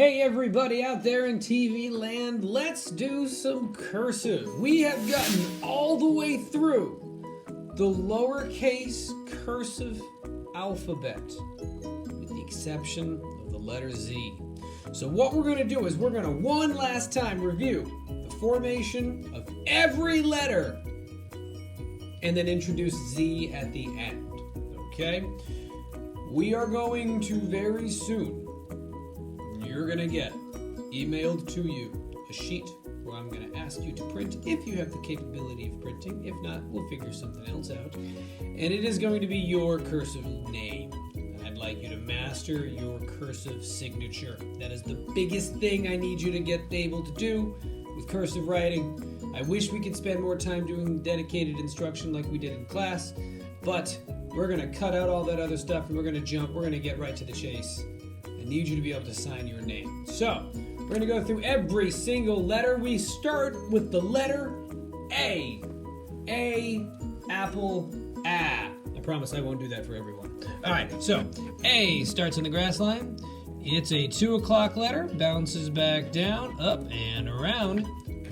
Hey everybody out there in TV land, let's do some cursive. We have gotten all the way through the lowercase cursive alphabet, with the exception of the letter Z. So what we're going to do is we're going to one last time review the formation of every letter and then introduce Z at the end, okay? We are going to very soon, you're going to get emailed to you a sheet where I'm going to ask you to print if you have the capability of printing. If not, we'll figure something else out. And it is going to be your cursive name. I'd like you to master your cursive signature. That is the biggest thing I need you to get able to do with cursive writing. I wish we could spend more time doing dedicated instruction like we did in class, but we're going to cut out all that other stuff and we're going to get right to the chase. I need you to be able to sign your name. So, we're going to go through every single letter. We start with the letter A. A, apple, A. I promise I won't do that for everyone. All right, so A starts on the grass line. It's a 2 o'clock letter, bounces back down, up and around.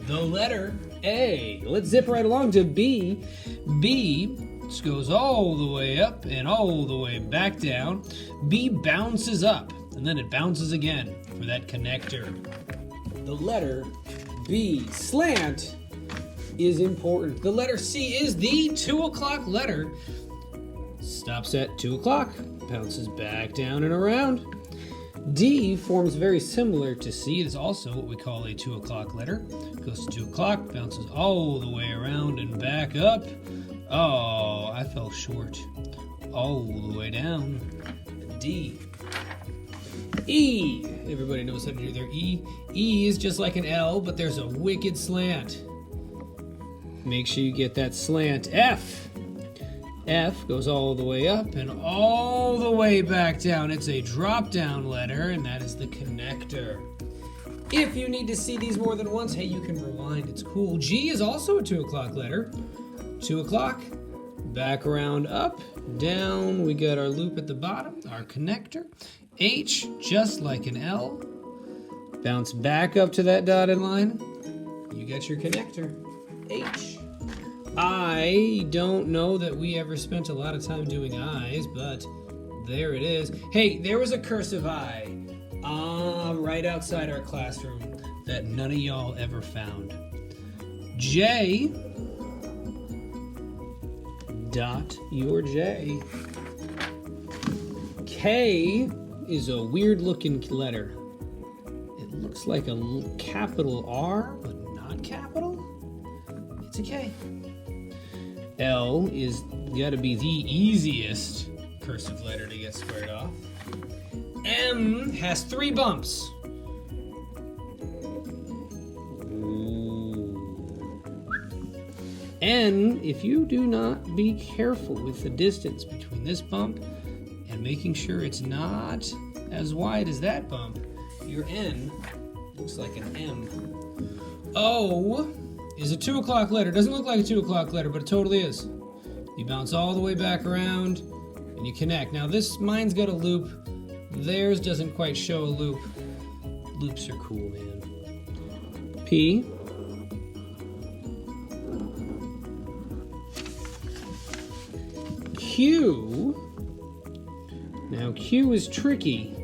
The letter A. Let's zip right along to B. B goes all the way up and all the way back down. B bounces up, and then it bounces again for that connector. The letter B. Slant is important. The letter C is the 2 o'clock letter. Stops at 2 o'clock, bounces back down and around. D forms very similar to C. It is also what we call a 2 o'clock letter. Goes to 2 o'clock, bounces all the way around and back up. Oh, I fell short. All the way down. D. E. Everybody knows how to do their E. E is just like an L, but there's a wicked slant. Make sure you get that slant. F. F goes all the way up and all the way back down. It's a drop-down letter, and that is the connector. If you need to see these more than once, hey, you can rewind. It's cool. G is also a 2 o'clock letter. 2 o'clock, back around, up, down. We got our loop at the bottom, our connector. H, just like an L. Bounce back up to that dotted line. You got your connector. H. I don't know that we ever spent a lot of time doing I's, but there it is. Hey, there was a cursive I right outside our classroom that none of y'all ever found. J. Dot your J. K is a weird looking letter. It looks like a capital R, but not capital. It's a K. L is gotta be the easiest cursive letter to get squared off. M has 3 bumps. N, if you do not be careful with the distance between this bump and making sure it's not as wide as that bump, your N looks like an M. O is a 2 o'clock letter. Doesn't look like a 2 o'clock letter, but it totally is. You bounce all the way back around and you connect. Now mine's got a loop. Theirs doesn't quite show a loop. Loops are cool, man. P. Q. Now Q is tricky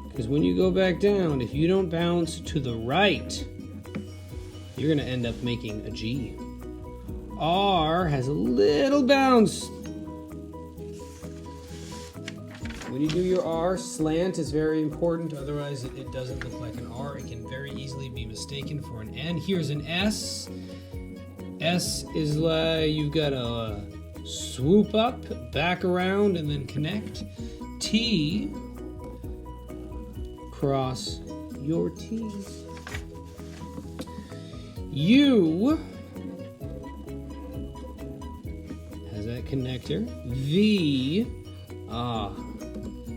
because when you go back down, if you don't bounce to the right, you're going to end up making a G. R has a little bounce. When you do your R, slant is very important, otherwise it doesn't look like an R. It can very easily be mistaken for an N. Here's an S. S is like you've got a swoop up, back around, and then connect. T, cross your T's. U has that connector. V,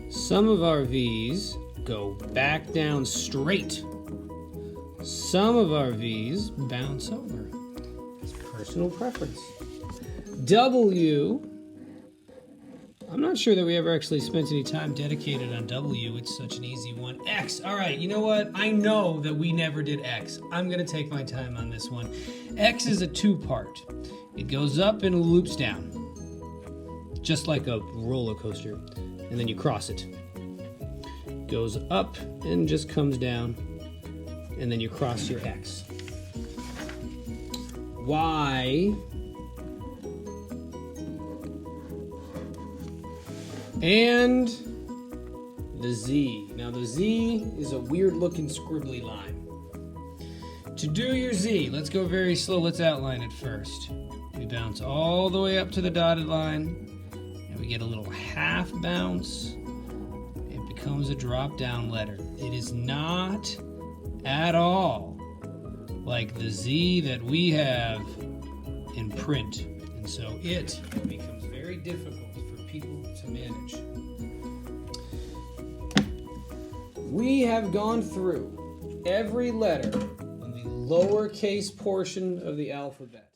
some of our V's go back down straight. Some of our V's bounce over. It's personal preference. W I'm not sure that we ever actually spent any time dedicated on W. It's such an easy one. X. All right, you know what? I know that we never did X. I'm going to take my time on this one. X is a two-part. It goes up and loops down, just like a roller coaster, and then you cross it. Goes up and just comes down, and then you cross your X. Y and the Z. Now the Z is a weird looking scribbly line. To do your Z, let's go very slow. Let's outline it first. We bounce all the way up to the dotted line, and we get a little half bounce. It becomes a drop down letter. It is not at all like the Z that we have in print. And so it becomes very difficult for people to manage. We have gone through every letter in the lowercase portion of the alphabet.